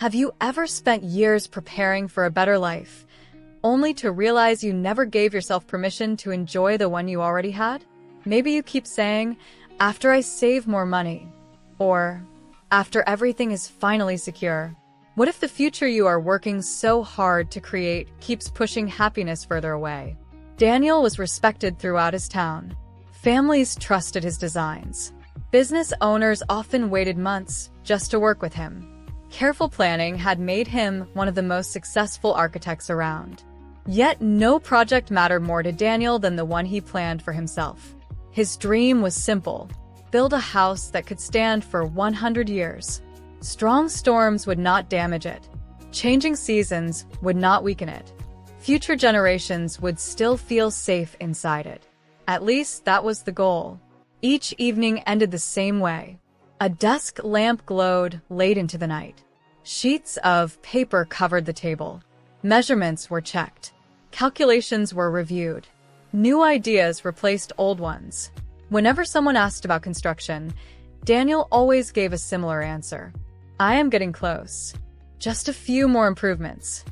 Have you ever spent years preparing for a better life, only to realize you never gave yourself permission to enjoy the one you already had? Maybe you keep saying, after I save more money, or after everything is finally secure. What if the future you are working so hard to create keeps pushing happiness further away? Daniel was respected throughout his town. Families trusted his designs. Business owners often waited months just to work with him. Careful planning had made him one of the most successful architects around. Yet no project mattered more to Daniel than the one he planned for himself. His dream was simple: build a house that could stand for 100 years. Strong storms would not damage it. Changing seasons would not weaken it. Future generations would still feel safe inside it. At least that was the goal. Each evening ended the same way. A desk lamp glowed late into the night. Sheets of paper covered the table. Measurements were checked. Calculations were reviewed. New ideas replaced old ones. Whenever someone asked about construction, Daniel always gave a similar answer. I am getting close. Just a few more improvements.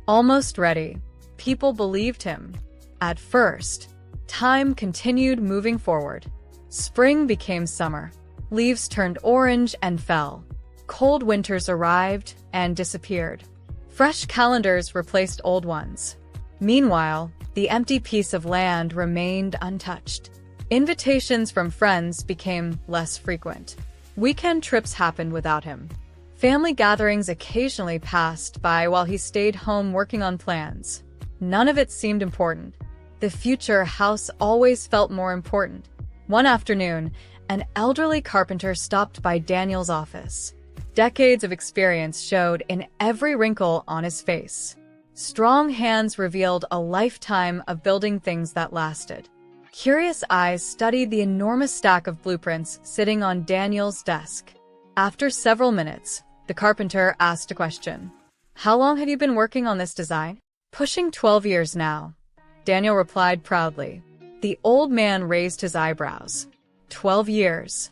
Almost ready. People believed him. At first, time continued moving forward. Spring became summer. Leaves turned orange and fell. Cold winters arrived and disappeared. Fresh calendars replaced old ones. Meanwhile, the empty piece of land remained untouched. Invitations from friends became less frequent. Weekend trips happened without him. Family gatherings occasionally passed by while he stayed home working on plans. None of it seemed important. The future house always felt more important. One afternoon, an elderly carpenter stopped by Daniel's office. Decades of experience showed in every wrinkle on his face. Strong hands revealed a lifetime of building things that lasted. Curious eyes studied the enormous stack of blueprints sitting on Daniel's desk. After several minutes, the carpenter asked a question. How long have you been working on this design? Pushing 12 years now. Daniel replied proudly. The old man raised his eyebrows. 12 years.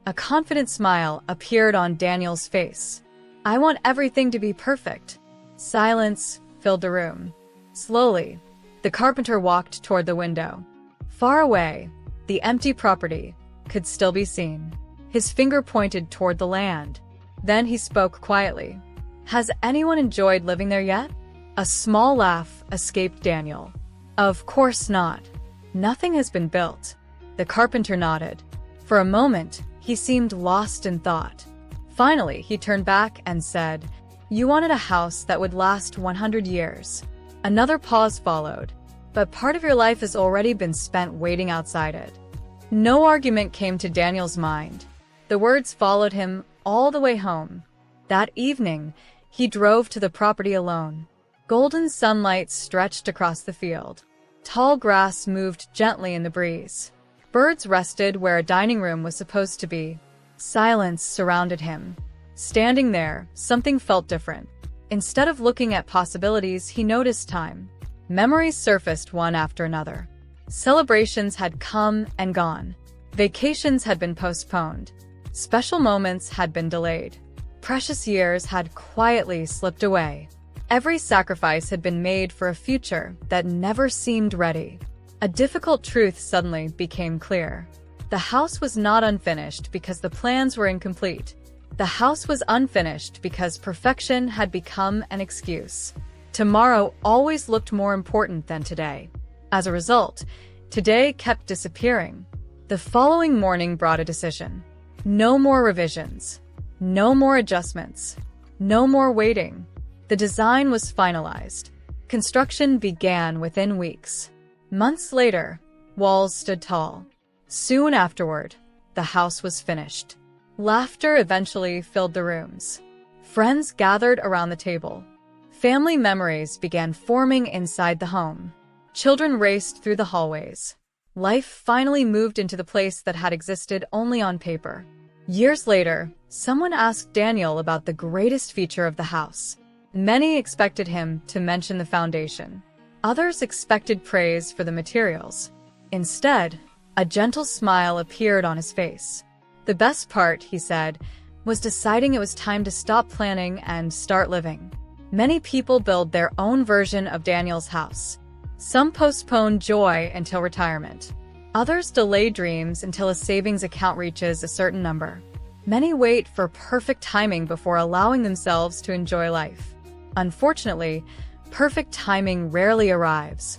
A confident smile appeared on Daniel's face. I want everything to be perfect. Silence filled the room. Slowly, the carpenter walked toward the window. Far away, the empty property could still be seen. His finger pointed toward the land. Then he spoke quietly. Has anyone enjoyed living there yet? A small laugh escaped Daniel. Of course not. Nothing has been built. The carpenter nodded. For a moment, he seemed lost in thought. Finally, he turned back and said, You wanted a house that would last 100 years. Another pause followed, but part of your life has already been spent waiting outside it. No argument came to Daniel's mind. The words followed him all the way home. That evening, he drove to the property alone. Golden sunlight stretched across the field. Tall grass moved gently in the breeze. Birds rested where a dining room was supposed to be. Silence surrounded him. Standing there, something felt different. Instead of looking at possibilities, he noticed time. Memories surfaced one after another. Celebrations had come and gone. Vacations had been postponed. Special moments had been delayed. Precious years had quietly slipped away. Every sacrifice had been made for a future that never seemed ready. A difficult truth suddenly became clear. The house was not unfinished because the plans were incomplete. The house was unfinished because perfection had become an excuse. Tomorrow always looked more important than today. As a result, today kept disappearing. The following morning brought a decision. No more revisions. No more adjustments. No more waiting. The design was finalized. Construction began within weeks. Months later, walls stood tall. Soon afterward, the house was finished. Laughter eventually filled the rooms. Friends gathered around the table. Family memories began forming inside the home. Children raced through the hallways. Life finally moved into the place that had existed only on paper. Years later, someone asked Daniel about the greatest feature of the house. Many expected him to mention the foundation. Others expected praise for the materials. Instead, a gentle smile appeared on his face. The best part, he said, was deciding it was time to stop planning and start living. Many people build their own version of Daniel's house. Some postpone joy until retirement. Others delay dreams until a savings account reaches a certain number. Many wait for perfect timing before allowing themselves to enjoy life. Unfortunately, perfect timing rarely arrives.